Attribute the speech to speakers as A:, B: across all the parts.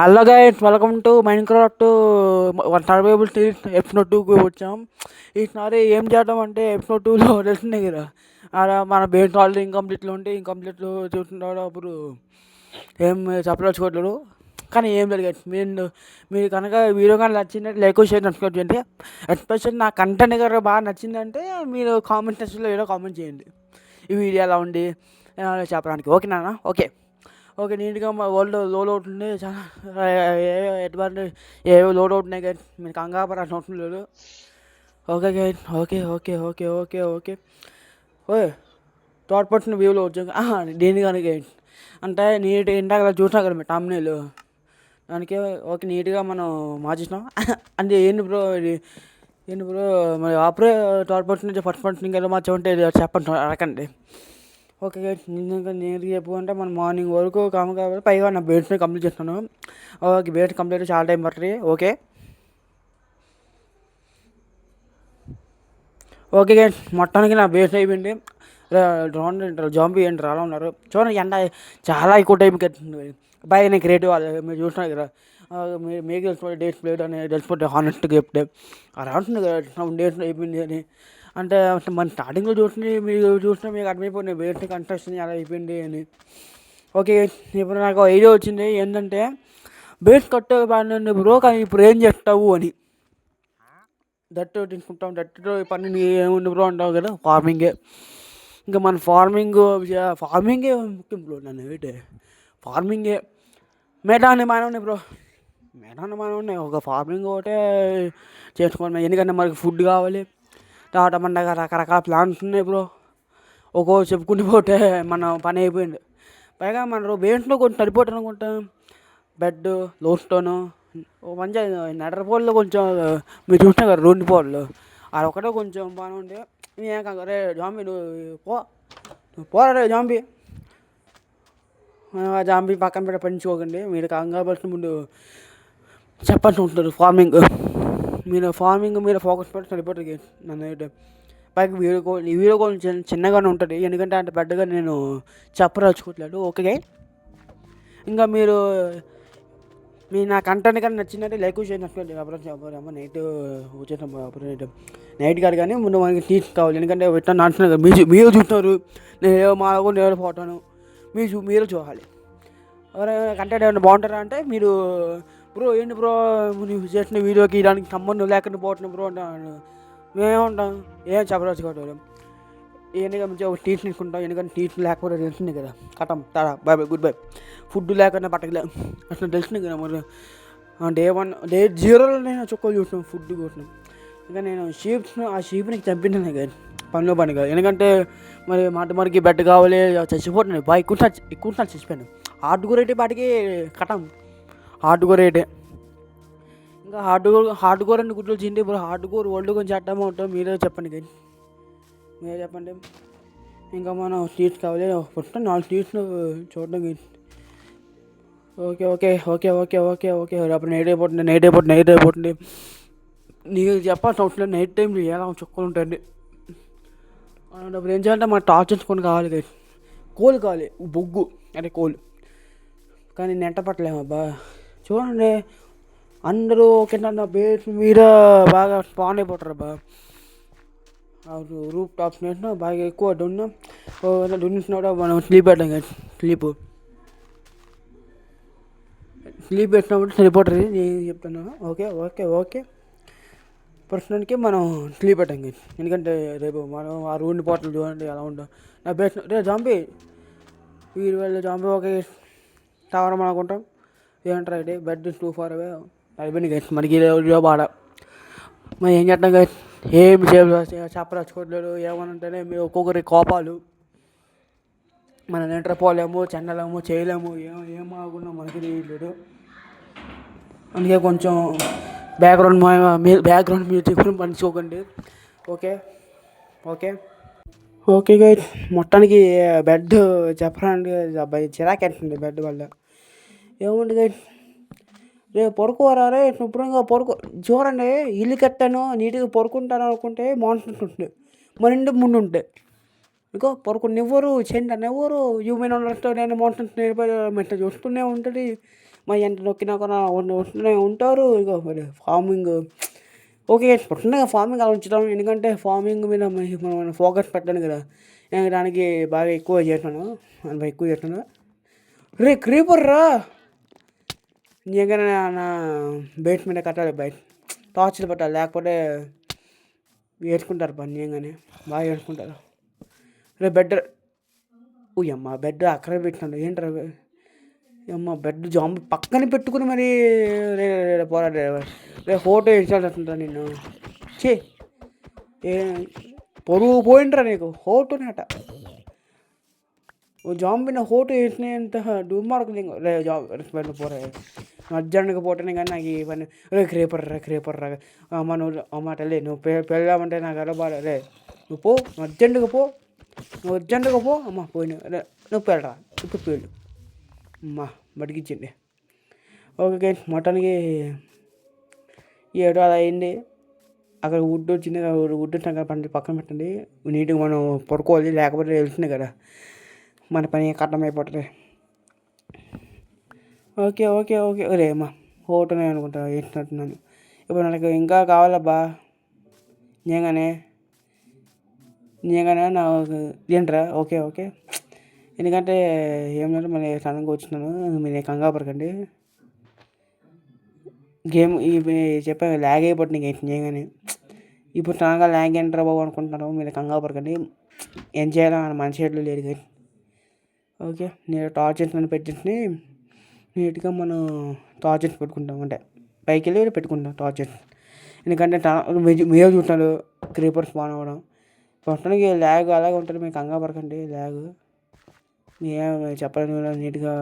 A: Hello guys, welcome to Minecraft survival series episode 2కి వచ్చాం. ఈసారి ఏం చేద్దాం అంటే ఎపిసోడ్ 2లో తెలిసిందే కదా, అలా మన బేస్ ఆల్రెడీ ఇన్కంప్లీట్లో ఉంటే ఇంకంప్లీట్లో చూస్తున్నాడు. అప్పుడు ఏం చెప్పదలుచుకోవట్లేదు, కానీ ఏం లేదు గైస్. మీరు కనుక వీడియో కానీ నచ్చిందంటే లైక్ షేర్ సబ్స్క్రైబ్ చేయండి. ఎస్పెషల్ నా కంటెంట్ కనుక బాగా నచ్చిందంటే మీరు కామెంట్ సెక్షన్లో ఏదో కామెంట్ చేయండి, ఈ వీడియో ఎలా ఉంది చెప్పడానికి. ఓకేనా? Okay okay. నీట్గా మా వరల్డ్ లోడ్ అవుతుంది, చాలా అడ్వాంటేజ్ ఏవో లోడ్ అవుతున్నాయి గైస్, మీరు కంగారు పడాల్సిన అవసరం లేదు. Okay guys, okay okay okay okay okay okay. Third person వ్యూలో వచ్చాక దీని కానీ గైస్ అంటే నీట్ ఇందాక చూసినా కదా మీ టమ్నేలు, దానికి ఓకే నీట్గా మనం మార్చేసినాం. అంటే ఏంటి బ్రో మరి అప్పుడే థర్డ్ పర్సన్ నుంచి ఫస్ట్ పర్సన్ ఇంకా మార్చామంటే చెప్పండి అడగండి. ఓకే గైస్, నేను చెప్పు అంటే మనం మార్నింగ్ వరకు కాబట్టి పైగా నా బేట్స్ని కంప్లీట్ చేస్తాను. ఓకే, బేట్స్ కంప్లీట్ చాలా టైం పడుతుంది. ఓకే ఓకే గైస్, మొత్తానికి నా బేస్ అయిపోయింది. డ్రోన్ జాంబీ ఏంటి అలా ఉన్నారు చూడండి. ఎండ చాలా ఎక్కువ టైం కట్టింది. బాగా నేను క్రియేటివ్ వాళ్ళు మీరు చూసినారు కదా, మీకు తెలిసిపోతే డేట్స్ ప్లేట్ అని తెలిసిపోతే హానెస్ట్గా చెప్తే అలా ఉంటుంది కదా డేట్స్ అయిపోయింది అని. అంటే మన స్టార్టింగ్లో మీరు చూసినా మీకు అర్థమైపోయింది బేట్స్ కన్స్ట్రక్షన్ అలా అయిపోయింది అని. ఓకే, ఇప్పుడు నాకు ఐడియా వచ్చింది ఏంటంటే బేస్ కట్టే బాగానే బ్రో, కానీ ఇప్పుడు ఏం చేస్తావు అని. దట్టు తీసుకుంటాం, దట్టుతో పని ఏముంది బ్రో అంటావు కదా, ఫార్మింగే. ఇంకా మన ఫార్మింగే ముఖ్యం బ్రో. నన్ను ఏంటి ఫార్మింగే మేటాన్ని బాగానే ఉన్నాయి బ్రో, మేటాన్ని బాగానే ఉన్నాయి. ఒక ఫార్మింగ్ ఒకటే చేసుకోండి, ఎందుకంటే మనకి ఫుడ్ కావాలి. తర్వాత మన దగ్గర రకరకాల ప్లాంట్స్ ఉన్నాయి బ్రో. ఒక్కో చెప్పుకుంటూ పోతే మన పని అయిపోయింది. పైగా మన బేస్లో కొంచెం సరిపోతుంది అనుకుంటాం. బెడ్, లో స్టోను, మంచిగా నెడర్ కొంచెం మీరు చూసినా కదా 2 పోళ్ళు, అది ఒకటే కొంచెం బాగానే ఉండే. ఏం కాదు రే జాంబీ, నువ్వు పోరా రే జాంబీ. జాంబీ పక్కన పెట్టి పెంచుకోకండి, మీరు కంగారు పడిన ముందు చెప్పాల్సి ఉంటుంది ఫార్మింగ్. మీరు ఫోకస్ పెట్టి సరిపోతుంది నన్ను అయితే. పైకి వీడియో కొంచెం చిన్నగానే ఉంటుంది, ఎందుకంటే అంటే పెద్దగా నేను చెప్పదలుచుకోవట్లేదు. ఓకే, ఇంకా మీరు నా కంటెంట్ కానీ నచ్చిందంటే లైక్ చేయండి. అప్పుడు నైట్ వచ్చేసాం, అప్పుడు నైట్ కాదు కానీ ముందు మనకి టీచ్ కావాలి, ఎందుకంటే పెట్టా నడుచున్నారు కదా, మీరు చూస్తున్నారు. నేను మాకు నేను పోతాను, మీరు చూడాలి. ఎవరైనా కంటెంట్ ఏమైనా బాగుంటారా అంటే మీరు బ్రో ఏంటి బ్రో నువ్వు చేసిన వీడియోకి దానికి సంబంధం లేకుండా పోతున్నావు బ్రో అంటాను. మేమేమంటాం, ఏం చెప్పదలుచుకోవట్లేదు. ఎందుకంటే మంచిగా ఒక టీచర్ తీసుకుంటాం, ఎందుకంటే టీచర్ లేకపోతే తెలిసింది కదా, కటం తాడా bye bye good bye. Food లేకుండా బట్టకలే అసలు తెలిసింది కదా. మరి డే 0లో నేను చుక్కలు చూసినాను, ఫుడ్ చూసినాను. ఇంకా నేను ఆ షీప్ని చంపినాను కదా, పని కాదు. ఎందుకంటే మరి మనకి బెడ్ కావాలి, చచ్చిపోతున్నాయి బాగా ఎక్కువ చచ్చిపోయాను. హార్డ్కోర్ అయితే వాటికి కటం, హార్డ్కోర్ అయితే ఇంకా హార్డ్కోర్ అని గుర్తులు చిండి. ఇప్పుడు హార్డ్కోర్ వరల్డ్ కొంచెం చట్టమో ఉంటాం, మీరే చెప్పండి కానీ, మీరే చెప్పండి. ఇంకా మనం సీట్స్ కావాలి, ఫస్ట్ 4 సీట్స్ చూడడం. Okay okay okay okay okay okay అప్పుడు నైట్ అయిపోతుంది. నీకు చెప్పాల్సిన అవసరం లేదు, నైట్ టైంలో ఎలా చుక్కలు ఉంటాయండి. అప్పుడు ఏం చేయాలంటే మన టార్చర్స్ కొన్ని కావాలి కదా, కోల్ కావాలి, బొగ్గు అంటే కోల్. కానీ నెంట పట్టలేము అబ్బా. చూడండి అందరూ ఓకేనా బేస్ మీద బాగా స్పాన్ అయిపోతారు అబ్బా. రూప్ టాప్స్ నేసిన బాగా ఎక్కువ దున్నిస్తున్నాడు. మనం స్లీప్ పెట్టాం కదా, స్లీప్ పెట్టినప్పుడు సరిపోతుంది, నేను చెప్తాను. ఓకే ఓకే ఓకే ప్రస్తుతానికి మనం స్లీప్ పెట్టాం కదా, ఎందుకంటే రేపు మనం ఆ రూమ్ పోటలు చూడండి ఎలా ఉంటాం. నా బెస్ట్ రే జాంబీ, వీరు వెళ్ళి జాంబీ ఓకే టవర్ అనుకుంటాం. ఏమంటారు అయితే బెడ్ 2 4 అవే అయిపోయింది గైస్ మనకి బాడ. మరి ఏం చేద్దాం గైస్, ఏం చెప్పదలుచుకోవట్లేదు. ఏమనంటేనే మీరు ఒక్కొక్కరి కోపాలు, మనం నిద్రపోలేము, చెందలేము, చేయలేము, ఏం ఆగున్నా మనకి తెలియట్లేదు. అందుకే కొంచెం బ్యాక్గ్రౌండ్ మ్యూజిక్ పంచుకోకండి. ఓకే ఓకే ఓకే గైస్, మొత్తానికి బెడ్ చెప్పడానికి అబ్బాయి చిరాకేస్తుంది బెడ్ వల్ల. ఏముంది గైస్, రేపు పడుకోరా రే శుభ్రంగా పడుకో. చూడండి ఇల్లు కట్టాను నీట్గా పడుకుంటాను అనుకుంటే మాన్సన్స్ ఉంటుంది, మన ఇంటి ముందు ఉంటాయి. ఇంకో పడుకుని ఎవరు చెండని ఎవరు హ్యూమెన్ ఉండొచ్చు, నేను మాన్సన్స్ మెట్ట చూస్తూనే ఉంటుంది. మరి ఎంత నొక్కినా కూడా ఉంటూనే ఉంటారు. ఇగో మరి ఫార్మింగ్ ఓకే పుట్టినగా ఫార్మింగ్ అలా ఉంచుతాం, ఎందుకంటే ఫార్మింగ్ మీద మనం ఫోకస్ పెట్టాను కదా. నేను దానికి బాగా ఎక్కువ చేస్తాను, రే క్రీపర్ రా నిజంగానే నా బయట మీద కట్టాలి, బయట టార్చ్లు పెట్టాలి, లేకపోతే వేసుకుంటారు పని నిజంగానే బాగా వేసుకుంటారు. రే బెడ్ అమ్మ బెడ్ అక్కడే పెట్టినాడు ఏంట్రా అమ్మ బెడ్ జాంబ్ పక్కన పెట్టుకుని మరి రే పోరాడే రే ఫోటో ఇచ్చాడుంటా నేను చే ఏ పొరుగు పోయింట్రా నీకు హోటోనేట ఓ జాంబిన ఫోటో వేసినంత డుమ్మారకు రే జాబ్ పోరా మధ్యాహ్నానికి పోతేనే కానీ నాకు ఈ పని రే క్రేపర్ రా అమ్మ నువ్వు అమ్మ తల్లి నువ్వు పెళ్ళామంటే నాకు అడబాడు రే నువ్వు పో అర్జెంటుగా పో అమ్మ పోయిన రే నువ్వు పెళ్ళరా ఇప్పుడు పేళ్ళు అమ్మ బతికిచ్చింది. ఓకే మటన్కి 7 అలా అయింది. అక్కడ వుడ్ వచ్చింది, వుడ్ పక్కన పెట్టండి, నీట్గా మనం పడుకోవాలి, లేకపోతే వెళ్తుంది కదా మన పని కట్టం అయిపోతుంది. ఓకే ఒరే అమ్మా హోటల్ అనుకుంటా వేసినట్టున్నాను. ఇప్పుడు నాకు ఇంకా కావాలబ్బా నిజంగానే నాకు ఏంట్రా ఓకే ఎందుకంటే ఏమన్నా మళ్ళీ సడన్గా వచ్చినాను, మీరు కంగారు పడకండి. గేమ్ ఇవి చెప్పాను ల్యాగ్ అయిపోతుంది నిజంగానే. ఇప్పుడు సడన్గా ల్యాగ్ ఏంట్రా బాబు అనుకుంటున్నాను, మీరు కంగారు పడకండి. ఏం చేయాలో మన చేతిలో లేదు కానీ. ఓకే నేను టార్చెస్ అని పెట్టేసి నీట్గా మనం టార్చెస్ పెట్టుకుంటాం, అంటే పైకి వెళ్ళి పెట్టుకుంటాం టార్చెస్. ఎందుకంటే మీరు చూస్తున్నారు క్రీపర్ స్పాన్ అవ్వడం, ప్రస్తుతానికి ల్యాగ్ అలాగే ఉంటుంది, మీకు కంగారు పడకండి. ల్యాగ్ చెప్పాలని నీట్గా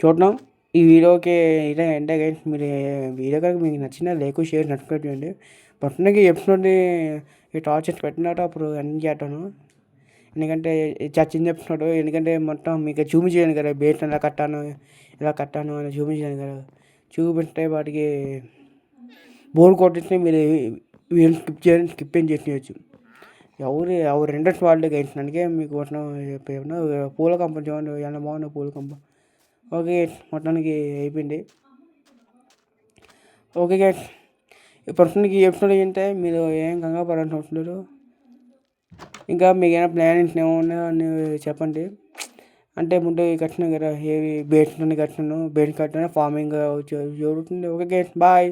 A: చూడడం. ఈ వీడియోకి ఇదే అంటే గైస్, మీరు వీడియో కనుక మీకు నచ్చిన లైక్ షేర్ సబ్స్క్రైబ్ చేయండి. ప్రస్తుతానికి ఎపిసోడ్ని ఈ టార్చెస్ పెట్టినట్టు అప్పుడు అన్నీ చేస్తాను, ఎందుకంటే చిన్న ఎపిసోడ్, ఎందుకంటే మొత్తం మీకు చూపించాను కదా బేట్ ఎలా కట్టాను అని చూపించాను కదా. చూపిస్తే వాటికి బోర్ కొట్టిస్తే మీరు వీళ్ళు స్కిప్ ఏం చేసేయచ్చు. ఎవరు ఇంట్రెస్ట్ వాళ్ళే గైంచడానికే మీకు చెప్పిన పూల కంప చూడండి ఎలా బాగుంది పూల కంప. ఓకే మొత్తానికి అయిపోయింది. ఓకే గైస్ ప్రస్తుతానికి ఈ ఎపిసోడ్ ఏంటంటే మీరు ఏం కంగారు పడాల్సిన అవసరం లేదు. ఇంకా మీకు ఏమైనా ప్లానింగ్స్ ఏమన్నా అని చెప్పండి. అంటే ముందు కట్టినాను కదా ఏవి బేట్స్ కట్టినాను ఫార్మింగ్ జరుగుతుంది. Okay guys bye.